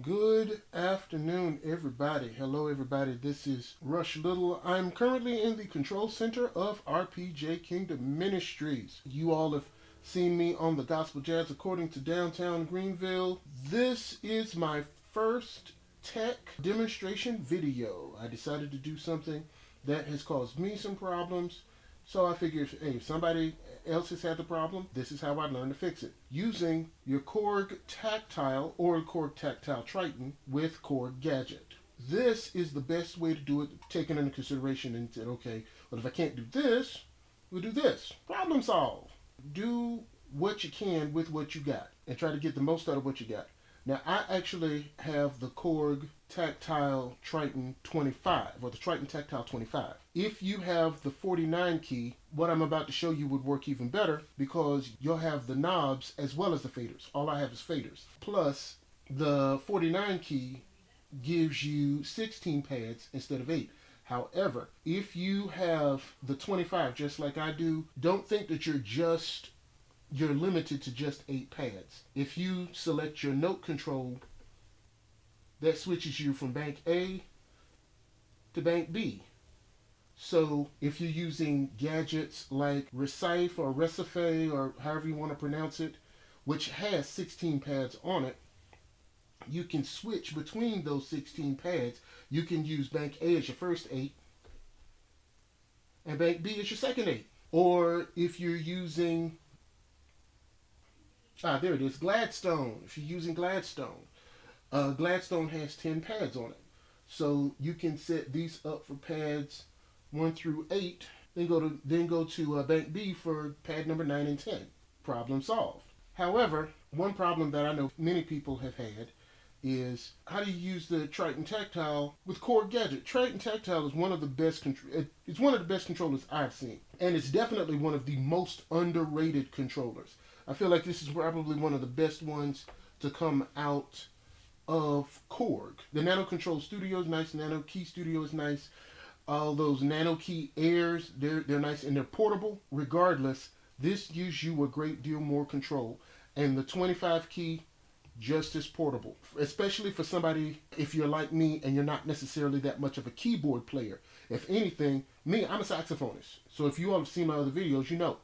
Good afternoon, everybody. Hello, everybody. This is Rush Little. I'm currently in the control center of RPJ Kingdom Ministries. You all have seen me on the Gospel Jazz According to Downtown Greenville. This is my first tech demonstration video. I decided to do something that has caused me some problems. So I figured, hey, if somebody else has had the problem, this is how I learned to fix it. Using your Korg Taktile or Korg Taktile Triton with Korg Gadget. This is the best way to do it, taking into consideration and said, okay, well, if I can't do this, we'll do this. Problem solved. Do what you can with what you got and try to get the most out of what you got. Now, I actually have the Korg Taktile Triton 25, or the Triton Taktile 25. If you have the 49 key, what I'm about to show you would work even better because you'll have the knobs as well as the faders. All I have is faders. Plus, the 49 key gives you 16 pads instead of 8. However, if you have the 25 just like I do, don't think that you're limited to just 8 pads. If you select your note control, that switches you from bank A to bank B. So if you're using gadgets like Recif or Recife or however you want to pronounce it, which has 16 pads on it, you can switch between those 16 pads. You can use bank A as your first 8 and bank B as your second 8. Or if you're using there it is, Gladstone. If you're using Gladstone, Gladstone has 10 pads on it. So you can set these up for pads 1 through 8, then go to bank B for pad number 9 and 10. Problem solved. However, one problem that I know many people have had is how do you use the Triton Taktile with Korg Gadget? Triton Taktile is one of the best it's one of the best controllers I've seen, and it's definitely one of the most underrated controllers. I feel like this is probably one of the best ones to come out of Korg. The Nano Control Studio is nice. Nano Key Studio is nice. All those Nano Key Airs, they're nice and they're portable. Regardless, this gives you a great deal more control. And the 25 key, just as portable. Especially for somebody, if you're like me and you're not necessarily that much of a keyboard player. If anything, I'm a saxophonist. So if you all have seen my other videos, you know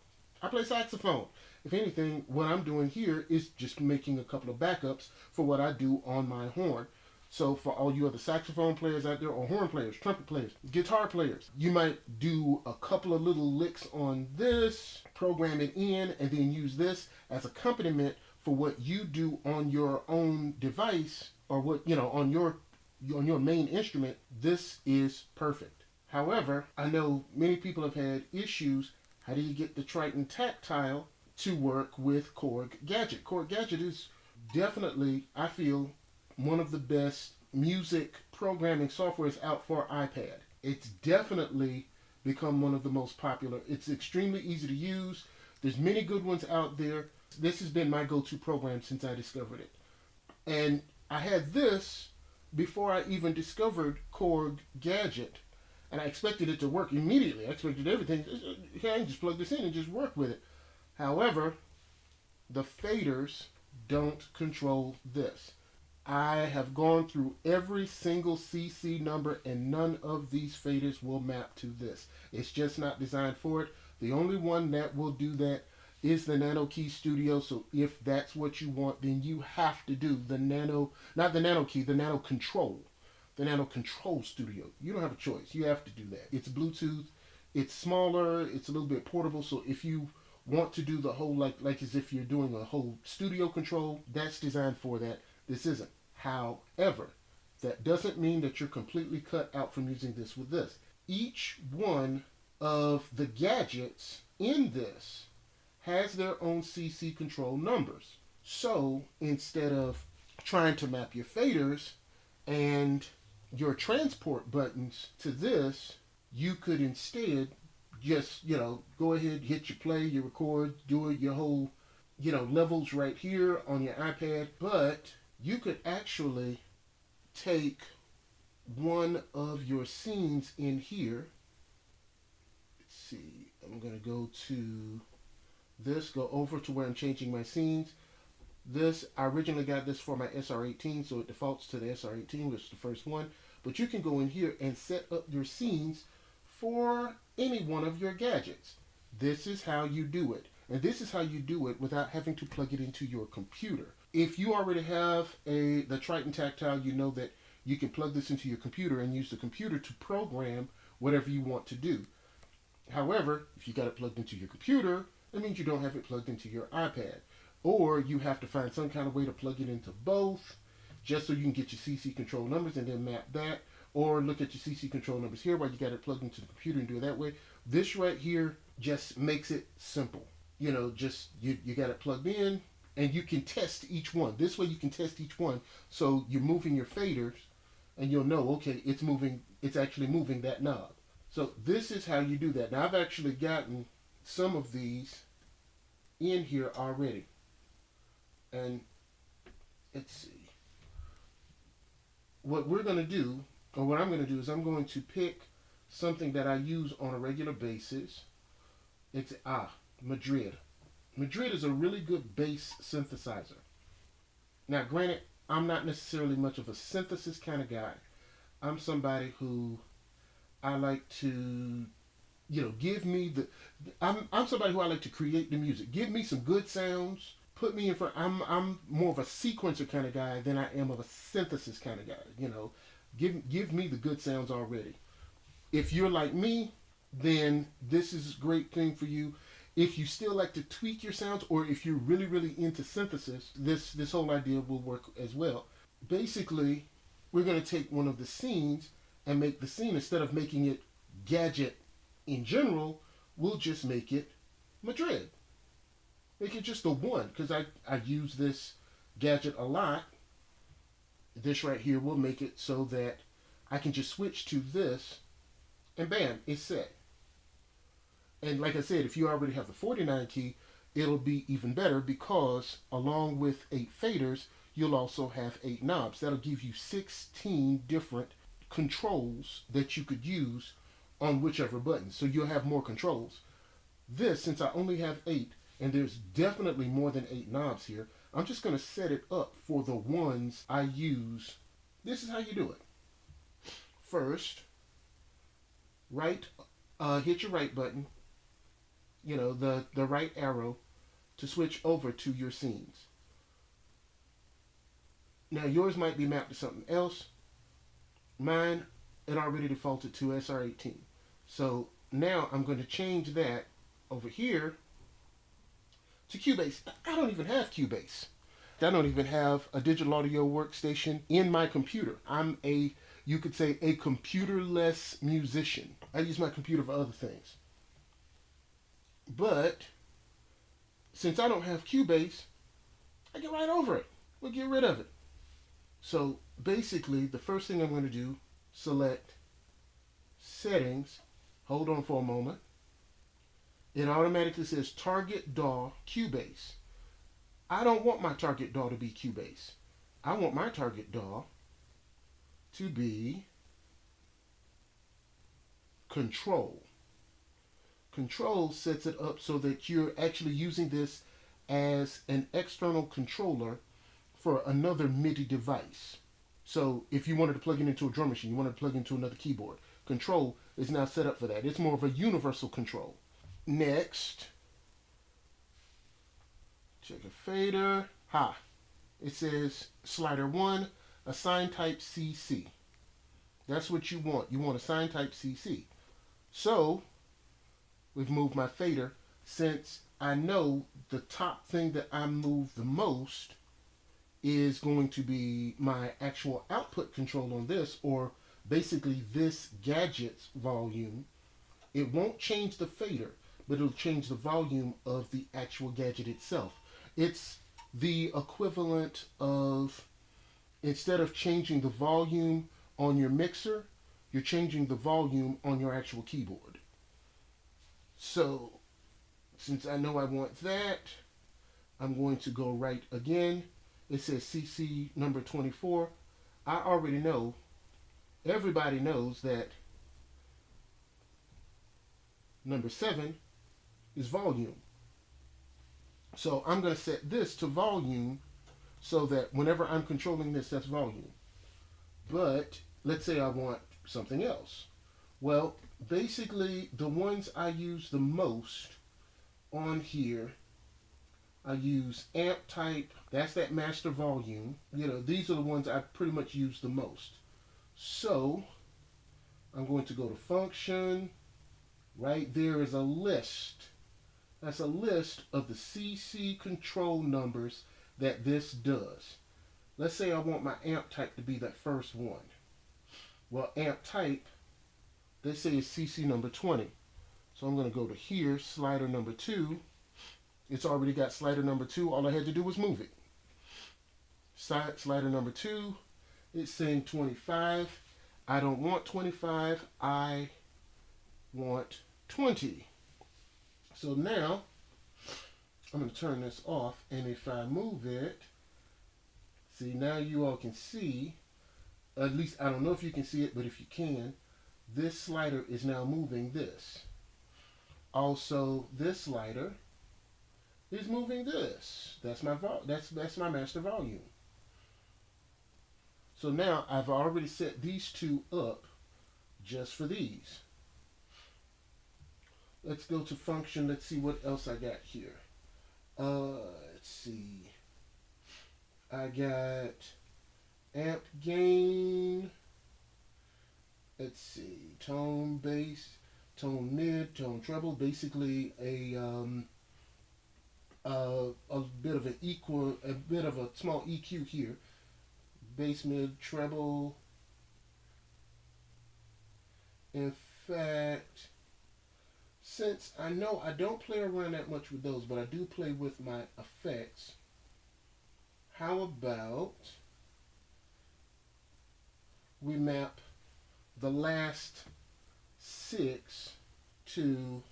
I play saxophone. If anything, what I'm doing here is just making a couple of backups for what I do on my horn. So for all you other saxophone players out there, or horn players, trumpet players, guitar players, you might do a couple of little licks on this, program it in, and then use this as accompaniment for what you do on your own device, or what, on your main instrument. This is perfect. However, I know many people have had issues. How do you get the Triton Taktile to work with Korg Gadget? Korg Gadget is definitely, I feel, one of the best music programming softwares out for iPad. It's definitely become one of the most popular. It's extremely easy to use. There's many good ones out there. This has been my go-to program since I discovered it. And I had this before I even discovered Korg Gadget. And I expected it to work immediately. I expected everything. Okay, I can just plug this in and just work with it. However, the faders don't control this. I have gone through every single CC number and none of these faders will map to this. It's just not designed for it. The only one that will do that is the Nano Key Studio. So if that's what you want, then you have to do the Nano, not the Nano Key, the Nano Control. The Nano Control Studio. You don't have a choice. You have to do that. It's Bluetooth. It's smaller. It's a little bit portable. So if you want to do the whole, like as if you're doing a whole studio control, that's designed for that. This isn't. However, that doesn't mean that you're completely cut out from using this with this. Each one of the gadgets in this has their own CC control numbers. So instead of trying to map your faders and your transport buttons to this, you could instead just, go ahead, hit your play, your record, do it, your whole, levels right here on your iPad. But you could actually take one of your scenes in here. Let's see, I'm going to go to this, go over to where I'm changing my scenes. This, I originally got this for my SR18, so it defaults to the SR18, which is the first one. But you can go in here and set up your scenes for any one of your gadgets. This is how you do it. And this is how you do it without having to plug it into your computer. If you already have the Triton Taktile, you know that you can plug this into your computer and use the computer to program whatever you want to do. However, if you got it plugged into your computer, that means you don't have it plugged into your iPad. Or you have to find some kind of way to plug it into both, just so you can get your CC control numbers and then map that. Or look at your CC control numbers here while you got it plugged into the computer and do it that way. This right here just makes it simple. You know, just you got it plugged in and you can test each one. This way you can test each one. So you're moving your faders and you'll know, okay, it's actually moving that knob. So this is how you do that. Now I've actually gotten some of these in here already. And let's see. What we're going to do, or what I'm going to do, is I'm going to pick something that I use on a regular basis. It's Madrid. Madrid is a really good bass synthesizer. Now, granted, I'm not necessarily much of a synthesis kind of guy. I'm somebody who I like to, give me I'm somebody who I like to create the music. Give me some good sounds. Put me in front. I'm more of a sequencer kind of guy than I am of a synthesis kind of guy. Give me the good sounds already. If you're like me, then this is a great thing for you. If you still like to tweak your sounds, or if you're really, really into synthesis, this whole idea will work as well. Basically, we're going to take one of the scenes and make the scene, instead of making it Gadget in general, we'll just make it Madrid. Make it just the one, because I use this gadget a lot. This right here will make it so that I can just switch to this, and bam, it's set. And like I said, if you already have the 49 key, it'll be even better, because along with 8 faders, you'll also have 8 knobs. That'll give you 16 different controls that you could use on whichever button. So you'll have more controls. This, since I only have 8, and there's definitely more than 8 knobs here, I'm just going to set it up for the ones I use. This is how you do it. First, hit your right button, the right arrow, to switch over to your scenes. Now yours might be mapped to something else. Mine, it already defaulted to SR18. So now I'm going to change that over here to Cubase. I don't even have Cubase. I don't even have a digital audio workstation in my computer. I'm you could say, a computerless musician. I use my computer for other things. But since I don't have Cubase, I get right over it. We'll get rid of it. So basically, the first thing I'm going to do, select Settings. Hold on for a moment. It automatically says Target DAW Cubase. I don't want my target DAW to be Cubase. I want my target DAW to be Control. Control sets it up so that you're actually using this as an external controller for another MIDI device. So if you wanted to plug it into a drum machine, you wanted to plug it into another keyboard, Control is now set up for that. It's more of a universal control. Next, check a fader. It says slider 1, assign type CC. That's what you want. You want assign type CC. So we've moved my fader. Since I know the top thing that I move the most is going to be my actual output control on this, or basically this gadget's volume, it won't change the fader, but it'll change the volume of the actual gadget itself. It's the equivalent of, instead of changing the volume on your mixer, you're changing the volume on your actual keyboard. So since I know I want that, I'm going to go right again. It says CC number 24. I already know, everybody knows that number 7 is volume. So I'm going to set this to volume so that whenever I'm controlling this, that's volume. But let's say I want something else. Well, basically, the ones I use the most on here, I use amp type. That's that master volume. These are the ones I pretty much use the most. So I'm going to go to function. Right there is a list. That's a list of the CC control numbers that this does. Let's say I want my amp type to be that first one. Well, amp type, they say is CC number 20. So I'm going to go to here, slider number 2. It's already got slider number 2. All I had to do was move it. Slider number 2, it's saying 25. I don't want 25. I want 20. So now I'm going to turn this off, and if I move it, see, now you all can see, at least I don't know if you can see it, but if you can, this slider is now moving this. Also, this slider is moving this. That's my master volume. So now I've already set these two up just for these. Let's go to function. Let's see what else I got here. Let's see. I got amp gain. Let's see. Tone bass, tone mid, tone treble. Basically a bit of a small EQ here. Bass, mid, treble. In fact, since I know I don't play around that much with those, but I do play with my effects, how about we map the last 6 to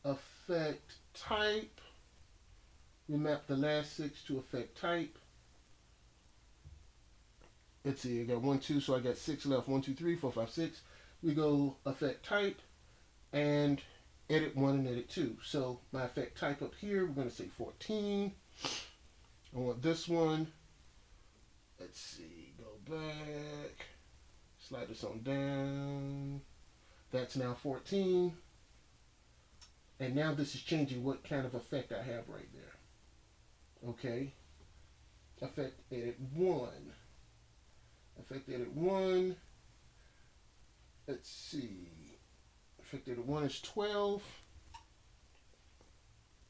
effect type. We map the last 6 to effect type. Let's see, I got 1, 2, so I got 6 left. 1, 2, 3, 4, 5, 6. We go effect type and edit 1 and edit 2. So my effect type up here, we're going to say 14. I want this one. Let's see, go back. Slide this on down. That's now 14. And now this is changing what kind of effect I have right there. Okay. Effect edit 1. Effect edit 1. Let's see. Effect edit 1 is 12.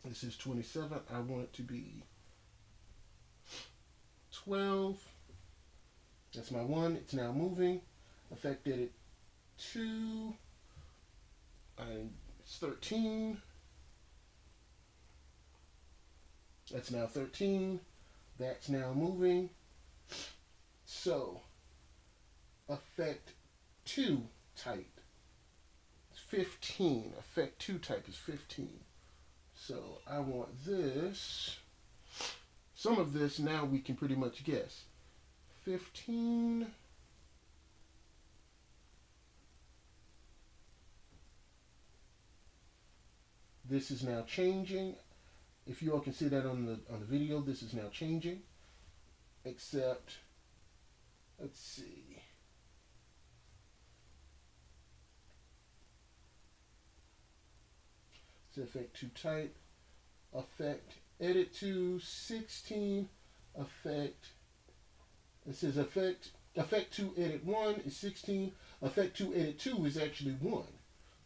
This is 27. I want it to be 12. That's my 1. It's now moving. Effect edit 2. It's 13. That's now 13. That's now moving. So, effect 2 type is 15. Effect 2 type is 15. So, I want this. Some of this now we can pretty much guess. 15. This is now changing. If you all can see that on the video, this is now changing. Except, let's see. It's effect 2 type. Effect edit 2 16. Effect. It says effect 2 edit 1 is 16. Effect 2 edit 2 is actually 1.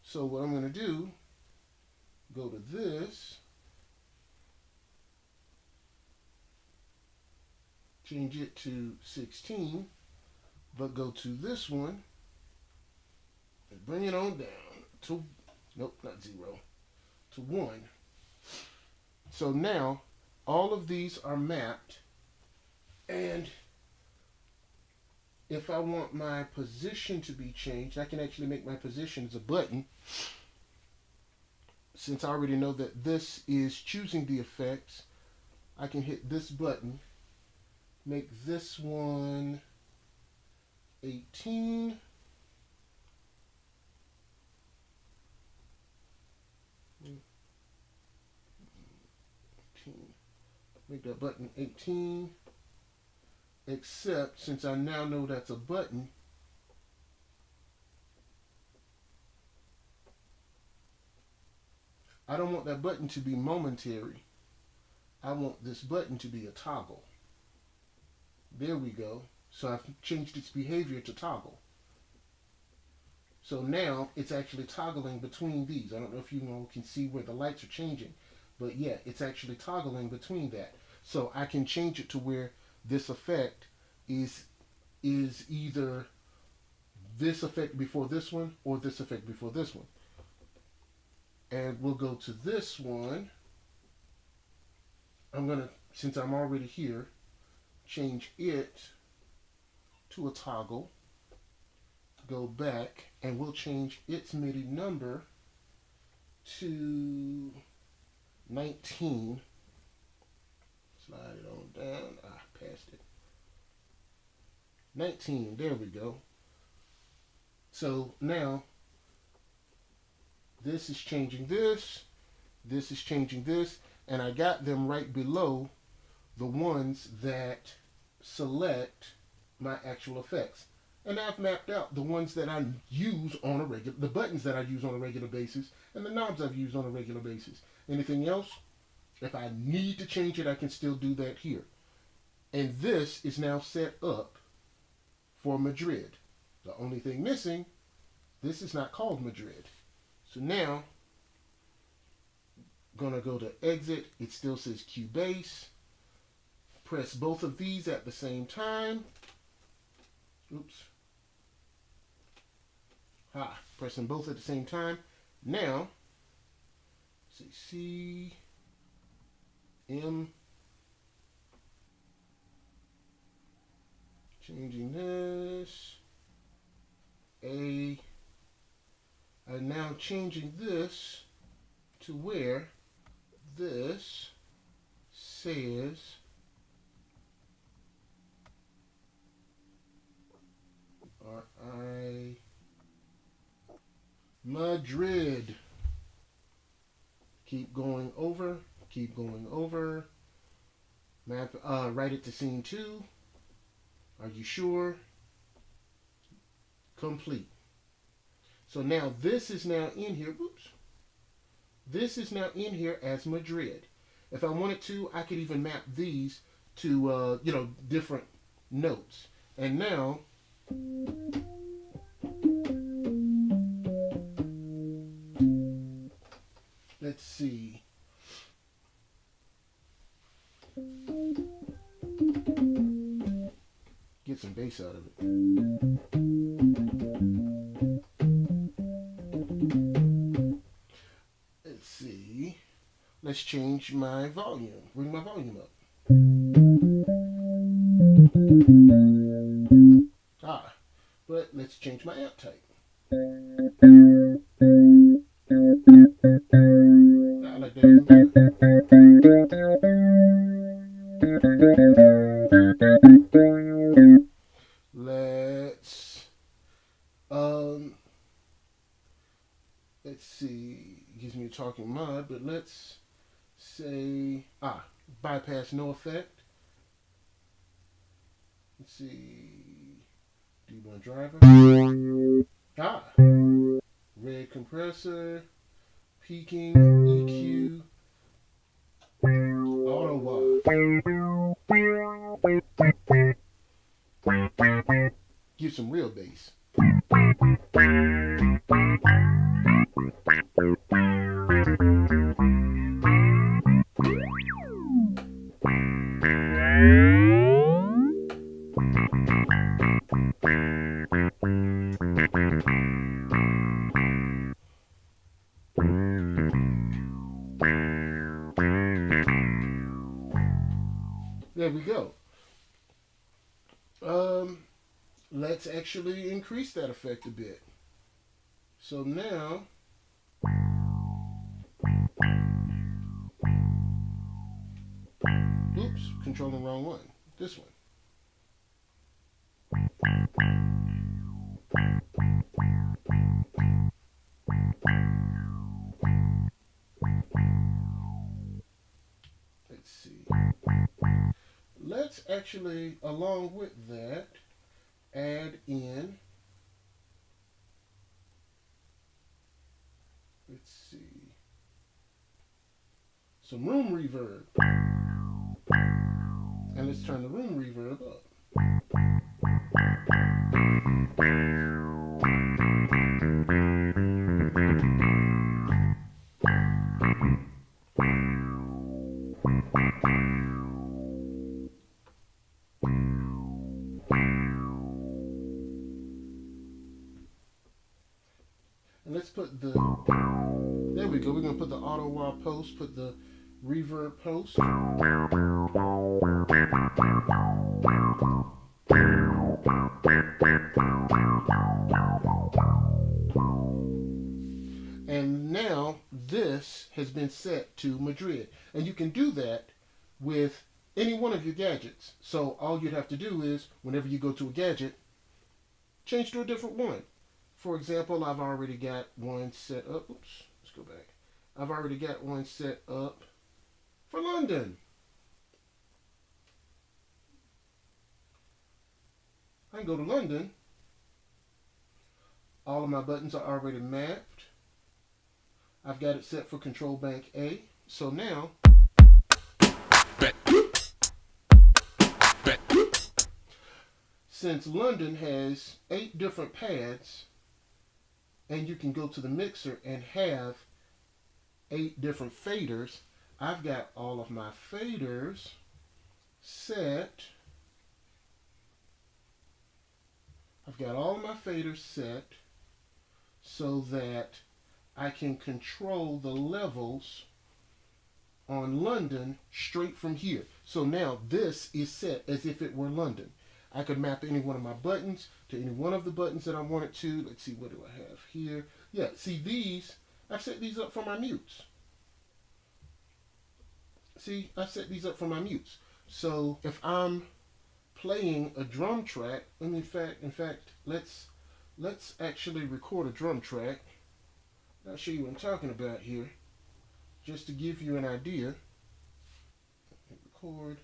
So what I'm going to do, go to this, change it to 16, but go to this one and bring it on down to, nope, not 0, to 1. So now all of these are mapped, and if I want my position to be changed, I can actually make my position as a button. Since I already know that this is choosing the effects, I can hit this button, make this one 18. Make that button 18. except since I now know that's a button, I don't want that button to be momentary. I want this button to be a toggle. There we go. So I've changed its behavior to toggle. So now it's actually toggling between these. I don't know if you can see where the lights are changing, but yeah, it's actually toggling between that. So I can change it to where this effect is either this effect before this one or this effect before this one. And we'll go to this one. I'm gonna, since I'm already here, change it to a toggle. Go back and we'll change its MIDI number to 19. Slide it on down. Passed it. 19. There we go. So now this is changing this. This is changing this. And I got them right below the ones that select my actual effects. And I've mapped out the ones that I use on a regular, the buttons that I use on a regular basis, and the knobs I've used on a regular basis. Anything else? If I need to change it, I can still do that here. And this is now set up for Madrid. The only thing missing, this is not called Madrid. So now, I'm gonna go to exit. It still says Cubase. Press both of these at the same time. Oops. Pressing both at the same time. Now, say C, M, changing this, A, and now changing this to where this says R.I. Madrid. Keep going over. Keep going over. Map. Write it to scene 2. Are you sure? Complete. So now this is now in here. Oops. This is now in here as Madrid. If I wanted to, I could even map these to different notes. And now let's see. Get some bass out of it. Let's see. Let's change my volume. Bring my volume up. But let's change my amp type. I like that even better. Let's see. It gives me a talking mod, but let's say bypass no effect. Let's see. D1 driver. Red compressor. Peaking. EQ. Auto wah. Give some real bass. There we go. Let's actually increase that effect a bit. So now, oops, controlling the wrong one. This one. Let's see. let's actually, along with that, add in, let's see, some room reverb. And let's turn the room reverb up. And let's put the, there we go, we're going to put the auto while post, put the reverb post. And now this has been set to Madrid. And you can do that with any one of your gadgets. So all you'd have to do is, whenever you go to a gadget, change to a different one. For example, I've already got one set up. Oops, let's go back. I've already got one set up for London. I can go to London. All of my buttons are already mapped. I've got it set for Control Bank A. So now, since London has 8 different pads, and you can go to the mixer and have 8 different faders, I've got all of my faders set. I've got all my faders set so that I can control the levels on London straight from here. So now this is set as if it were London. I could map any one of my buttons to any one of the buttons that I wanted to. Let's see, what do I have here? Yeah, see these, I've set these up for my mutes. See, I set these up for my mutes. So if I'm playing a drum track, in fact, let's actually record a drum track. I'll show you what I'm talking about here, just to give you an idea. Record,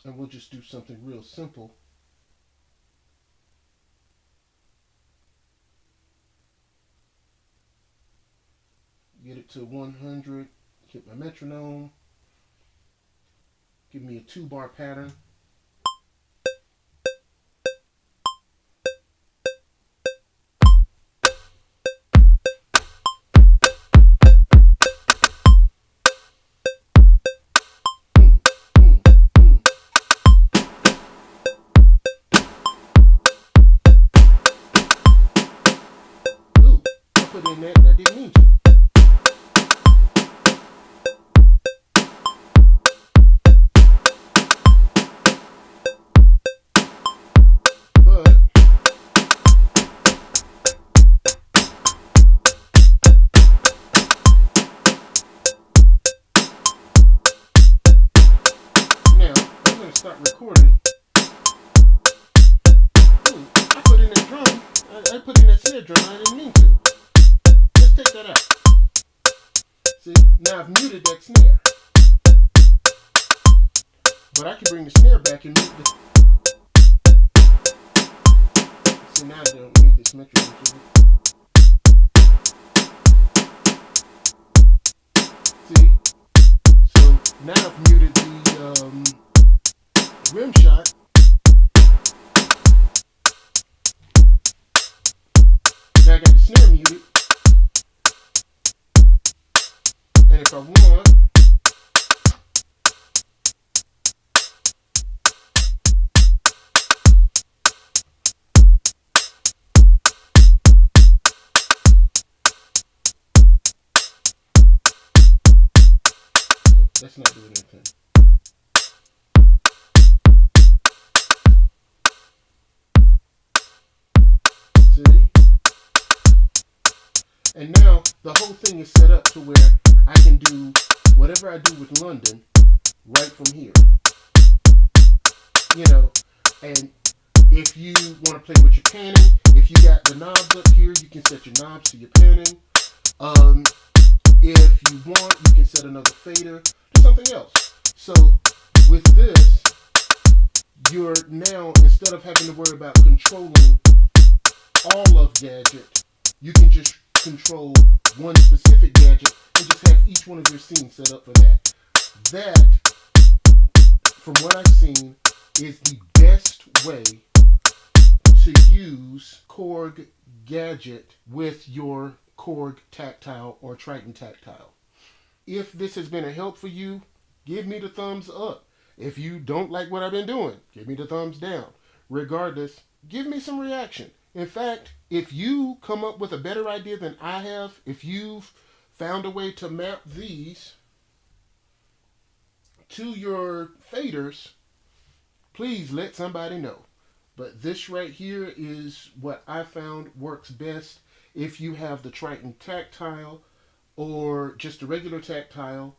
and we'll just do something real simple. Get it to 100, hit my metronome, give me a 2-bar pattern. Put in that and I didn't mean to. But now I'm going to start recording. I put in that drum. I put in that snare drum. I didn't mean to. Take that out. See, now I've muted that snare. But I can bring the snare back and mute the. See, now I don't need this metronome. See? So now I've muted the rim shot. Now I got the snare muted. And if I want, that's not doing anything. See? And now the whole thing is set up to where I can do whatever I do with London right from here. You know, and if you want to play with your panning, if you got the knobs up here, you can set your knobs to your panning. If you want, you can set another fader to something else. So With this, you're now, instead of having to worry about controlling all of Gadget, you can just control one specific gadget and just have each one of your scenes set up for that. That, from what I've seen, is the best way to use Korg Gadget with your Korg Taktile or Triton Taktile. If this has been a help for you, give me the thumbs up. If you don't like what I've been doing, give me the thumbs down. Regardless, give me some reaction. In fact, if you come up with a better idea than I have, if you've found a way to map these to your faders, please let somebody know. But this right here is what I found works best if you have the Triton Taktile or just a regular Taktile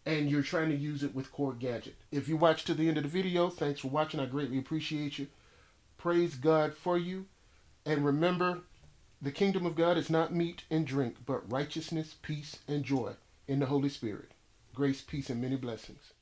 and you're trying to use it with Korg Gadget. If you watched to the end of the video, thanks for watching. I greatly appreciate you. Praise God for you. And remember, the kingdom of God is not meat and drink, but righteousness, peace, and joy in the Holy Spirit. Grace, peace, and many blessings.